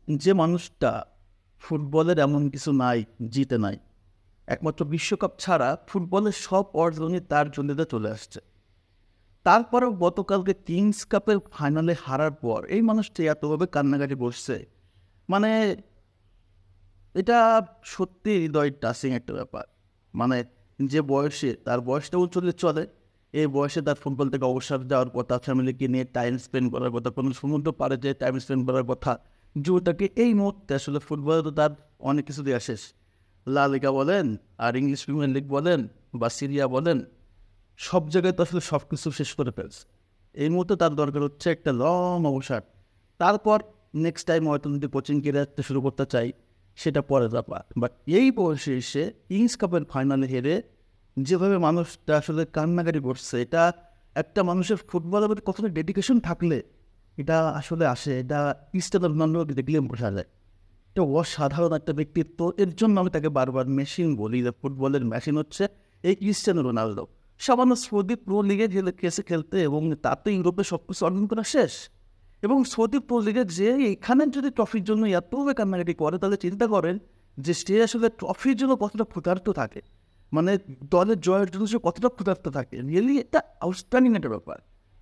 যে মানুষটা ফুটবলের এমন কিছু নাই জিতে নাই, একমাত্র বিশ্বকাপ ছাড়া ফুটবলের সব অর্জনই তার জন্যে চলে আসছে। তারপরেও গতকালকে কিংস কাপের ফাইনালে হারার পর এই মানুষটি এতভাবে কান্নাকাটি বসছে, মানে এটা সত্যি হৃদয় টাচিং একটা ব্যাপার। মানে যে বয়সে, তার বয়সটাও চলে, এই বয়সে তার ফুটবল থেকে অবসর যাওয়ার কথা, ফ্যামিলিকে নিয়ে টাইম স্পেন্ড করার কথা, কোনো সমুদ্র পারে যে টাইম স্পেন্ড করার কথা, যেটাকে এই মুহূর্তে আসলে ফুটবলে তো তার অনেক কিছু দেওয়া শেষ। লা লিগা বলেন, আর ইংলিশ প্রিমিয়ার লিগ বলেন, বা সিরিয়া বলেন, সব জায়গায় তো আসলে সব কিছু শেষ করে ফেলছে। এই মুহূর্তে তার দরকার হচ্ছে একটা লং অবসর। তারপর নেক্সট টাইম হয়তো যদি কোচিং ক্যারিয়ারটা শুরু করতে চাই, সেটা পরে ব্যাপার। বাট এই বয়সে এসে কিংস কাপের ফাইনালে হেরে যেভাবে মানুষটা আসলে কান্নাকাটি করছে, এটা একটা মানুষের ফুটবলের প্রতি কতটা ডেডিকেশন থাকলে এটা আসলে আসে, এটা ক্রিস্টিয়ানো রোনাল্ডোকে দেখলে বোঝা যায়। এটা অসাধারণ একটা ব্যক্তিত্ব। এর জন্য আমি তাকে বারবার মেশিন বলি, যে ফুটবলের মেশিন হচ্ছে এই ক্রিস্টিয়ানো রোনাল্ডো। সামান্য সৌদি প্রো লিগে কেসে খেলতে এবং তাতে ইউরোপে সব কিছু অর্জন করা শেষ, এবং সৌদি প্রো লিগে যে এখানে যদি ট্রফির জন্য এতভাবে কান্নাকাটি করে, তাহলে চিন্তা করেন যে সে আসলে ট্রফির জন্য কতটা ক্ষুধার্ত থাকে, মানে দলের জয়ের জন্য সে কতটা ক্ষুধার্ত থাকে। রিয়েলি এটা আউটস্ট্যান্ডিং একটা ব্যাপার।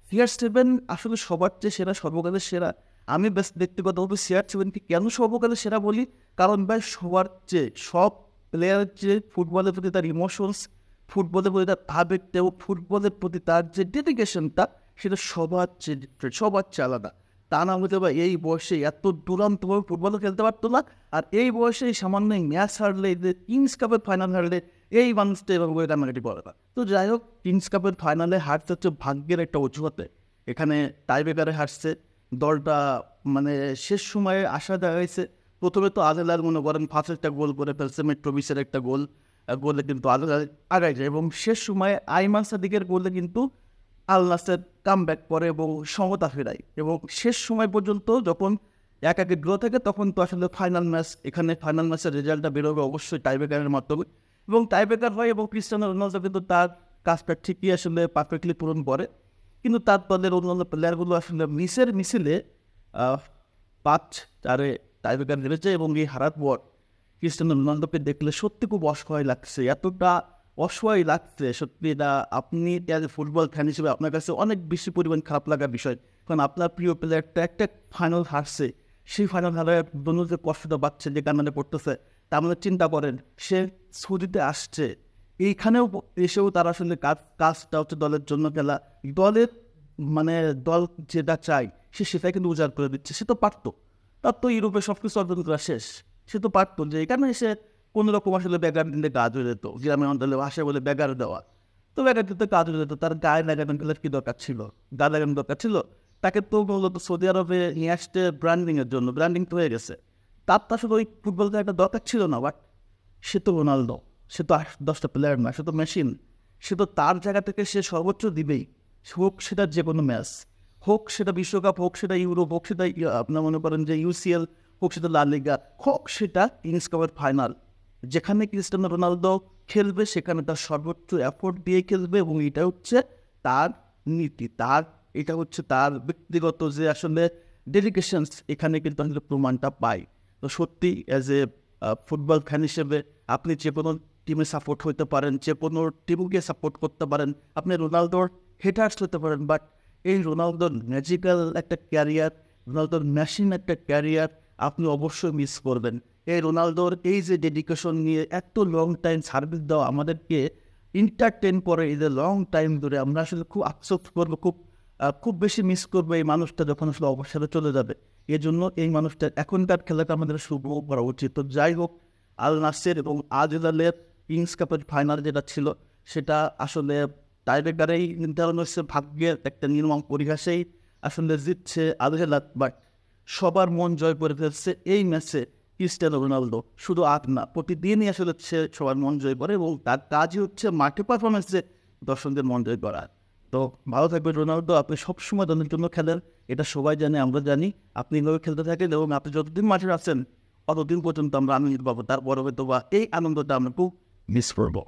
CR7 আসলে সবার চেয়ে সেরা, সর্বকালের সেরা। আমি বেস্ট ব্যক্তিগতভাবে CR7কে কেন সর্বকালের সেরা বলি, কারণ ভাই সবার চেয়ে, সব প্লেয়ারের চেয়ে ফুটবলের প্রতি তার ইমোশনস, ফুটবলের প্রতি তার আবেগটা এবং ফুটবলের প্রতি তার যে ডেডিকেশনটা, সেটা সবার চেয়ে ডিফারেন্ট, সবার চেয়ে আলাদা। তা না হতে বা এই বয়সে এত দুরন্তভাবে ফুটবলও খেলতে পারতো না। আর এই বয়সে এই সামান্য ম্যাচ হারলে, কিংস কাপের ফাইনাল হারলে, এই মানুষটা এভাবে করে কান্নাকাটি করে না। তো যাই হোক, কিংস কাপের ফাইনালে হারতে হচ্ছে ভাগ্যের একটা অজুহাতে। এখানে টাইব্রেকারে হারছে দলটা, মানে শেষ সময়ে আশা দেখা গেছে। প্রথমে তো আদেলার মনে করেন ফার্স্ট একটা গোল করে ফেলছে, মেট্রোবিসের একটা গোলে কিন্তু আদেলার আগায় যায়, এবং শেষ সময়ে আইমান সাদিকের গোলে কিন্তু আল নাসের কামব্যাক করে এবং সমতা ফেরায়। এবং শেষ সময় পর্যন্ত যখন 1-1 ড্র থাকে, তখন তো আসলে ফাইনাল ম্যাচ, এখানে ফাইনাল ম্যাচের রেজাল্টটা বেরোবে অবশ্যই টাইব্রেকারের মাধ্যমে, এবং টাইব্রেকার হয় এবং ক্রিস্টিয়ানো রোনালদো কিন্তু তার কাজটা ঠিকই আসলে পারফেক্টলি পূরণ করে। কিন্তু তার দলের অন্যান্য প্লেয়ারগুলো আসলে মিছিলে 5-4 টাইব্রেকার হেরেছে, এবং এই হারার পর ক্রিস্টিয়ানো রোনালদোকে দেখলে সত্যি খুব অসহায় লাগছে, এতটা অসহায় লাগছে সত্যি। এটা আপনি অ্যাজ এ ফুটবল ফ্যান হিসেবে আপনার কাছে অনেক বেশি পরিমাণ খারাপ লাগার বিষয়, কারণ আপনার প্রিয় প্লেয়ারটা একটা ফাইনাল হারছে, সেই ফাইনাল হারার জন্য যে কষ্টটা পাচ্ছে, যে কান্নাটা পড়তেছে, তা আমাদের চিন্তা করেন। সে সৌদিতে আসছে, এইখানেও এসেও তার আসলে কাজটা হচ্ছে দলের জন্য খেলা, দলের মানে দল যেটা চাই সে সেটাই কিন্তু উজাড় করে দিচ্ছে। সে তো পারতো, তার তো ইউরোপে সব কিছু অর্জন করা শেষ, সে তো পারতো যে এখানে এসে কোনো রকম আসলে ব্যাগার দিলে কাজ হয়ে যেত, গ্রামের অঞ্চলে ভাষায় বলে ব্যাগার দেওয়া। তো ব্যাগার দিতে কাজ হয়ে যেত, তার গায়ে লাগানো গেলে কি দরকার ছিল, গা লাগানো দরকার ছিল। তাকে তো মূলত সৌদি আরবে নিয়ে আসতে ব্র্যান্ডিংয়ের জন্য, ব্র্যান্ডিং তো হয়ে গেছে, তার তো আসলে ওই ফুটবলটা একটা দরকার ছিল না। বাট সে তো রোনালদো, সে তো 10টা প্লেয়ার না, সে তো মেশিন। সে তো তার জায়গা থেকে সে সর্বোচ্চ দিবেই, হোক সেটা যে কোনো ম্যাচ, হোক সেটা বিশ্বকাপ, হোক সেটা ইউরোপ, হোক সেটা আপনার মনে করেন যে UCL, হোক সেটা লা লিগা, হোক সেটা কিংস কাপের ফাইনাল। যেখানে ক্রিস্টিয়ানো রোনালদো খেলবে সেখানে তার সর্বোচ্চ এফোর্ট দিয়ে খেলবে, এবং এটা হচ্ছে তার নীতি, এটা হচ্ছে তার ব্যক্তিগত যে আসলে ডেডিকেশনস, এখানে কিন্তু আসলে প্রমাণটা পাই। তো সত্যি অ্যাজ এ ফুটবল ফ্যান হিসেবে আপনি যে কোনো টিমে সাপোর্ট হতে পারেন, যে কোনো টিমকে সাপোর্ট করতে পারেন, আপনি রোনালদোর হেটার্স হতে পারেন, বাট এই রোনালদোর ম্যাজিক্যাল একটা ক্যারিয়ার, রোনালদোর মেশিন একটা ক্যারিয়ার আপনি অবশ্যই মিস করবেন। এই রোনালদোর এই যে ডেডিকেশন নিয়ে এত লং টাইম সার্ভিস দেওয়া, আমাদেরকে এন্টারটেন করে এই যে লং টাইম ধরে, আমরা আসলে খুব আফসোস করবো, খুব বেশি মিস করবো এই মানুষটা যখন আসলে অবসরে চলে যাবে। এই জন্য এই মানুষটার এখনকার খেলাটা আমাদের শুভ করা উচিত। তো যাই হোক, আল নাসের এবং আল হিলালের কিংস কাপের ফাইনাল যেটা ছিল, সেটা আসলে টাইব্রেকারেই নির্ধারণ হচ্ছে, ভাগ্যের একটা নির্মম পরিহাসেই আসলে জিতছে আল হিলাল। বাট সবার মন জয় করে ফেলছে এই ম্যাচে ক্রিস্টিয়ানো রোনালদো। শুধু আর না, প্রতিদিনই আসলে সে সবার মন জয় করে, এবং তার কাজই হচ্ছে মাঠে পারফরমেন্সে দর্শকদের মন জয় করা। তো ভালো থাকবেন রোনালদো, আপনি সবসময় দলের জন্য খেলেন, এটা সবাই জানে, আমরা জানি। আপনি এভাবে খেলতে থাকেন, এবং আপনি যতদিন মাঠে আছেন ততদিন পর্যন্ত আমরা আনন্দ পাবো। তারপরে হয়তো বা এই আনন্দটা আমরা খুব মিস করবো।